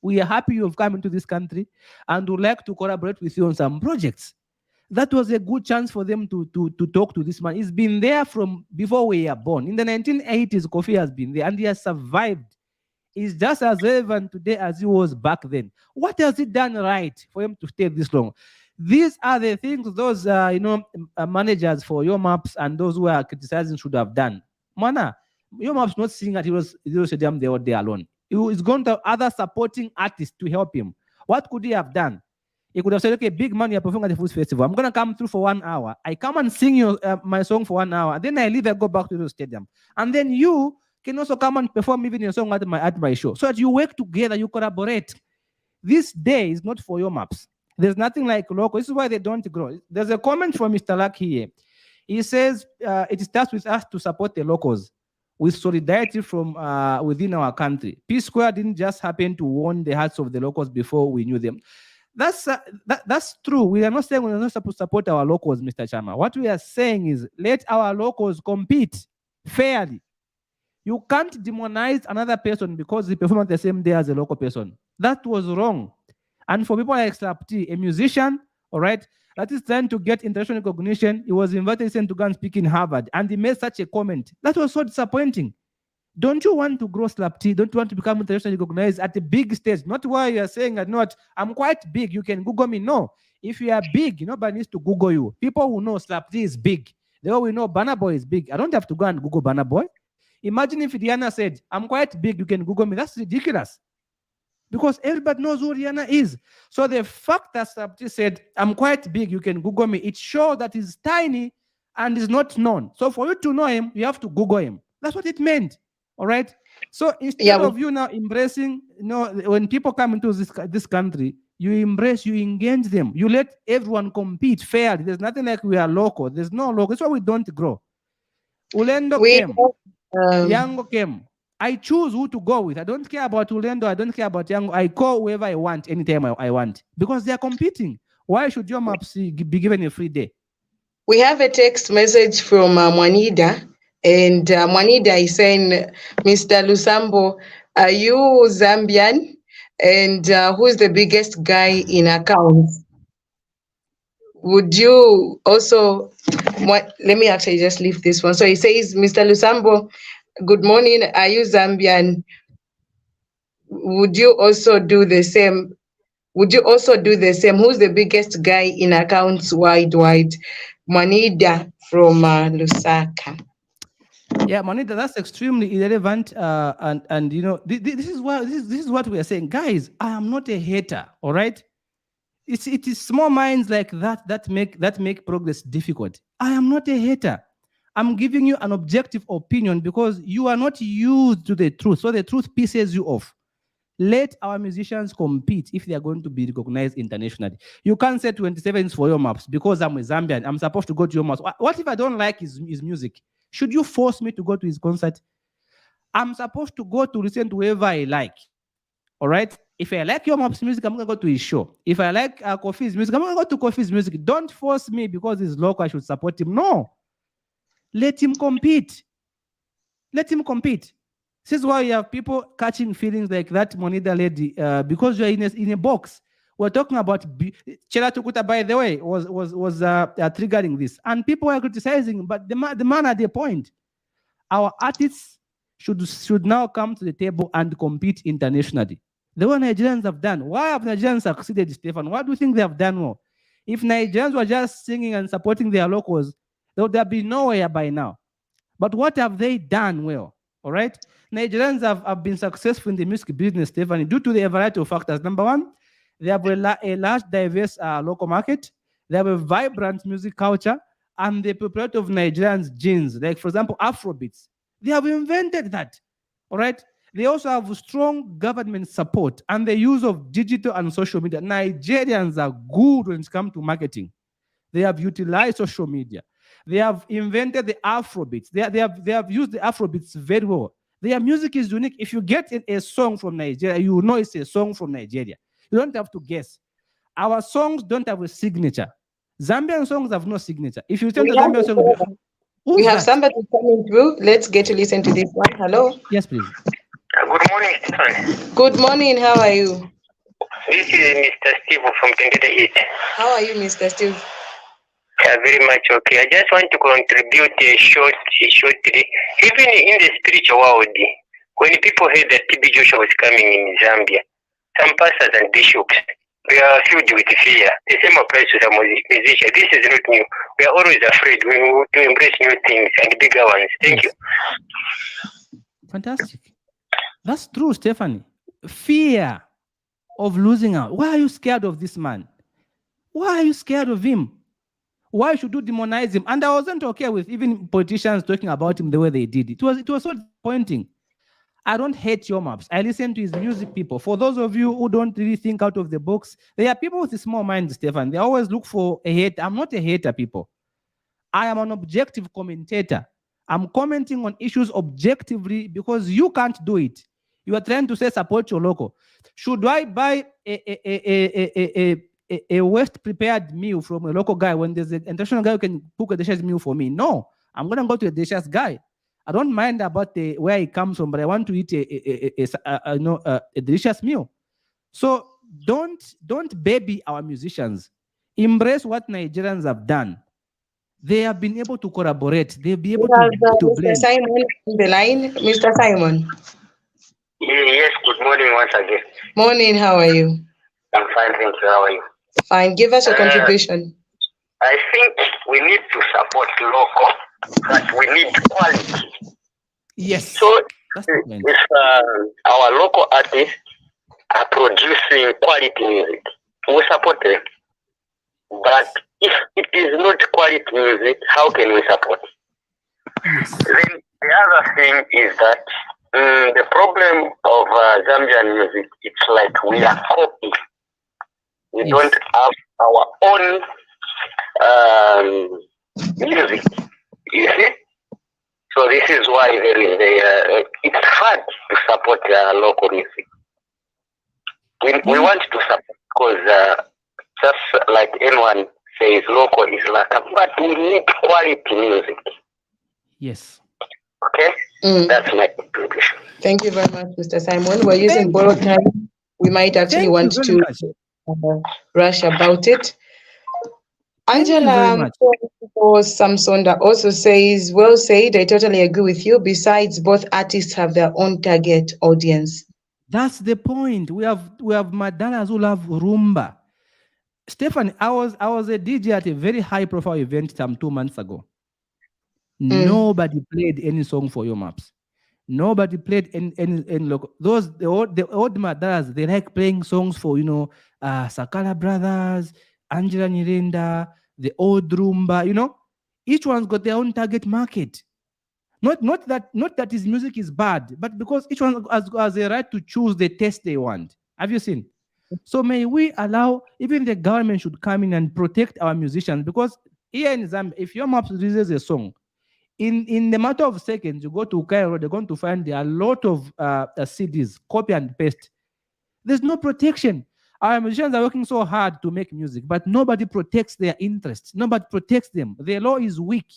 we are happy you have come into this country and would like to collaborate with you on some projects. That was a good chance for them to talk to this man. He's been there from before we are born. In the 1980s, Kofi has been there and he has survived. He's just as relevant today as he was back then. What has he done right for him to stay this long? These are the things those managers for your maps and those who are criticizing should have done. Mana, your maps not sitting at Heroes Stadium there all day alone. He's going to have other supporting artists to help him. What could he have done? He could have said, okay, big man, you're performing at the food festival. I'm going to come through for 1 hour. I come and sing you my song for 1 hour. Then I leave and go back to the stadium. And then you can also come and perform even your song at my show. So that you work together, you collaborate. This day is not for your maps. There's nothing like local. This is why they don't grow. There's a comment from Mr. Luck here. He says, it starts with us to support the locals with solidarity from within our country. Peace Square didn't just happen to win the hearts of the locals before we knew them. That's true. We are not saying we're not supposed to support our locals, Mr. Chama. What we are saying is let our locals compete fairly. You can't demonize another person because he performed the same day as a local person. That was wrong. And for people like Slap T, a musician, all right, that is trying to get international recognition, he was invited to go and speak in Harvard, and he made such a comment. That was so disappointing. Don't you want to grow Slap T? Don't you want to become internationally recognized at the big stage? Not why you are saying, not, I'm quite big, you can Google me. No. If you are big, nobody needs to Google you. People who know Slap T is big. They all know Banner Boy is big. I don't have to go and Google Banner Boy. Imagine if Rihanna said, I'm quite big, you can Google me. That's ridiculous. Because everybody knows who Rihanna is. So the fact that Slap said, I'm quite big, you can Google me, it shows that he's tiny and is not known. So for you to know him, you have to Google him. That's what it meant. All right. So instead of you now embracing, when people come into this country, you embrace, you engage them, you let everyone compete fairly. There's nothing like we are local. There's no local. That's why we don't grow. Ulendo came. Yango came. I choose who to go with. I don't care about Ulendo. I don't care about Yango. I call whoever I want anytime I want because they are competing. Why should your maps be given a free day? We have a text message from Mwanida, and Mwanida is saying, Mr. Lusambo, are you Zambian? And who's the biggest guy in accounts? Would you also, let me actually just leave this one. So he says, Mr. Lusambo, good morning. Are you Zambian? Would you also do the same? Who's the biggest guy in accounts worldwide? Manida from Lusaka. Yeah, Manida, that's extremely irrelevant. And this is what we are saying, guys. I am not a hater. All right. It is small minds like that make progress difficult. I am not a hater. I'm giving you an objective opinion because you are not used to the truth. So the truth pisses you off. Let our musicians compete if they are going to be recognized internationally. You can't say 27 for your maps because I'm a Zambian. I'm supposed to go to your maps. What if I don't like his music? Should you force me to go to his concert? I'm supposed to go to listen to whoever I like. All right? If I like your maps music, I'm going to go to his show. If I like Kofi's music, I'm going to go to Kofi's music. Don't force me because he's local, I should support him. No. Let him compete. Let him compete. This is why you have people catching feelings like that Monida lady because you're in a box. We're talking about Chela Tukuta, by the way, was triggering this, and people are criticizing. But the man had a point. Our artists should now come to the table and compete internationally. The way Nigerians have done. Why have Nigerians succeeded, Stefan? What do you think they have done well? If Nigerians were just singing and supporting their locals, there would have been nowhere by now. But what have they done well? All right. Nigerians have been successful in the music business, Stephanie, due to the variety of factors. Number one, they have a large, diverse local market. They have a vibrant music culture and the popularity of Nigerians' genes. Like, for example, Afrobeats. They have invented that. All right. They also have strong government support and the use of digital and social media. Nigerians are good when it comes to marketing. They have utilized social media. They have invented the Afrobeats. They have used the Afrobeats very well. Their music is unique. If you get a song from Nigeria, you know it's a song from Nigeria. You don't have to guess. Our songs don't have a signature. Zambian songs have no signature. If you listen We to have, Zambian song, you'll be, we who's have that? somebody coming through. Let's get to listen to this one. Hello. Yes, please. Good morning, Stephen. Good morning. How are you? This is Mr. Steve from 28. How are you, Mr. Steve? Very much okay. I just want to contribute shortly. Even in the spiritual world, when people heard that TB Joshua was coming in Zambia, some pastors and bishops, we are filled with fear. The same applies to some musicians. This is not new. We are always afraid to embrace new things and bigger ones. Thank you. Fantastic. That's true, Stephanie. Fear of losing out. Why are you scared of this man? Why are you scared of him? Why should you demonize him? And I wasn't okay with even politicians talking about him the way they did. It was so disappointing. I don't hate your maps. I listen to his music, people. For those of you who don't really think out of the box, there are people with a small mind, Stefan. They always look for a hate. I'm not a hater, people. I am an objective commentator. I'm commenting on issues objectively because you can't do it. You are trying to say support your local. Should I buy a West prepared meal from a local guy when there's an international guy who can cook a delicious meal for me? No, I'm gonna go to a delicious guy. I don't mind about the where it comes from, but I want to eat a delicious meal. So don't baby our musicians. Embrace what Nigerians have done. They have been able to collaborate. They'll be We able have to Mr. blend. Simon on the line. Mr. Simon. Yes, good morning once again. Morning. How are you? I'm fine, thank you. How are you? Fine. Give us your Uh, contribution. I think we need to support local, but we need quality. Yes. So That's the point. if our local artists are producing quality music, we support them. But if it is not quality music, how can we support? Yes. Then the other thing is that the problem of Zambian music, it's like we are copying. We Yes. don't have our own music. You see? So this is why there is it's hard to support local music. We want to support because just like anyone says, local is like, but we need quality music. Yes. Okay? Mm. That's my contribution. Thank you very much, Mr. Simon. We're using Thank borrowed time. We might actually Thank you want very to much. rush about it. Thank you very Angela much. or Samsonda also says, well said, I totally agree with you. Besides, both artists have their own target audience. That's the point. We have Madalas who love rumba. Stefan, I was a DJ at a very high profile event some 2 months ago. Nobody played any song for your maps. Nobody played any local. The old Madalas, they like playing songs for Sakala Brothers, Angela Nirinda, the old rumba. Each one's got their own target market. Not that his music is bad, but because each one has a right to choose the taste they want. Have you seen? So may we allow, even the government should come in and protect our musicians, because here in Zambia, if your map releases a song, in the matter of seconds, you go to Cairo, they're going to find there are a lot of CDs, copy and paste. There's no protection. Our musicians are working so hard to make music, but nobody protects their interests. Nobody protects them. The law is weak.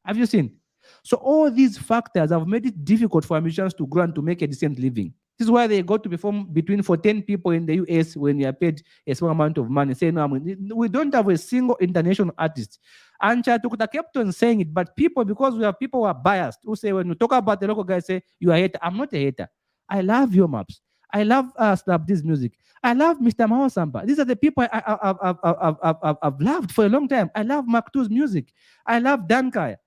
Have you seen? So all these factors have made it difficult for our musicians to grow and to make a decent living. This is why they got to perform for 10 people in the US when you are paid a small amount of money. Say, no, we don't have a single international artist. And Chatukuta kept on saying it, but because we have people who are biased, who say, when we talk about the local guys, say, you are a hater. I'm not a hater. I love your maps. I love Slapdi's music. I love Mr. Mao Samba. These are the people I've loved for a long time. I love Mark II's music. I love Dankaya.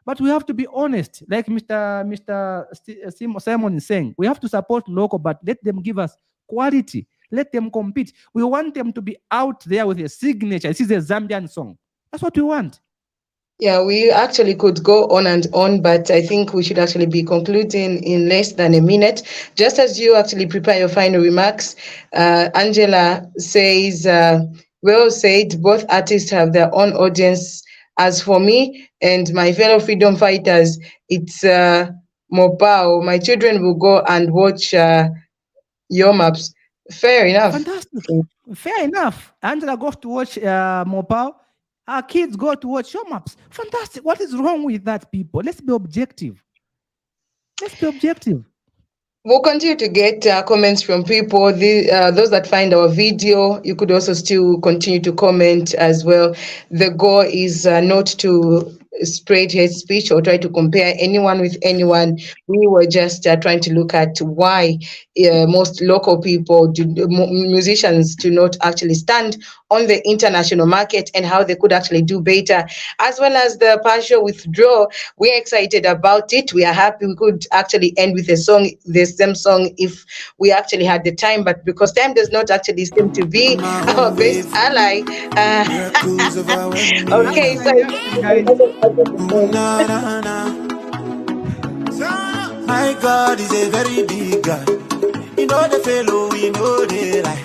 But we have to be honest, like Simon is saying. We have to support local, but let them give us quality. Let them compete. We want them to be out there with a signature. This is a Zambian song. That's what we want. Yeah, we actually could go on and on, but I think we should actually be concluding in less than a minute. Just as you actually prepare your final remarks, Angela says, well said, both artists have their own audience. As for me and my fellow freedom fighters, it's Mopao. My children will go and watch your maps. Fair enough. Fantastic. Fair enough. Angela goes to watch Mopao. Our kids go to watch show maps. Fantastic. What is wrong with that, people? Let's be objective. Let's be objective. We'll continue to get comments from people. Those that find our video, you could also still continue to comment as well. The goal is not to spread hate speech or try to compare anyone with anyone. We were just trying to look at why most local people, musicians, do not actually stand on the international market and how they could actually do better, as well as the partial withdrawal. We're excited about it. We are happy we could actually end with a song, the same song, if we actually had the time, but because time does not actually seem to be My our own best wave, ally. miracles of our Okay, enemy. so Guys, Ooh, na, na, na. My God is a very big God. You know the fellow, we know the lie.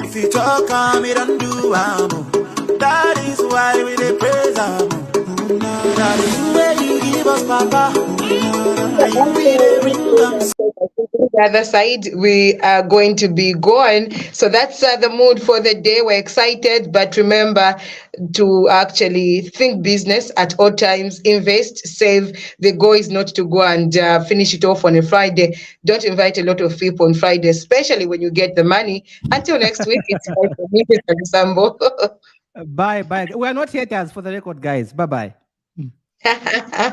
If you talk, it and do that is why we dey praise am. That is where you give us, Papa. You be the bring them. the other side, we are going to be going. So that's the mood for the day. We're excited, but remember to actually think business at all times, invest, save. The goal is not to go and finish it off on a Friday. Don't invite a lot of people on Friday, especially when you get the money. Until next week, it's time for me, Mr. Sambo. bye bye. We are not haters for the record, guys. Bye bye.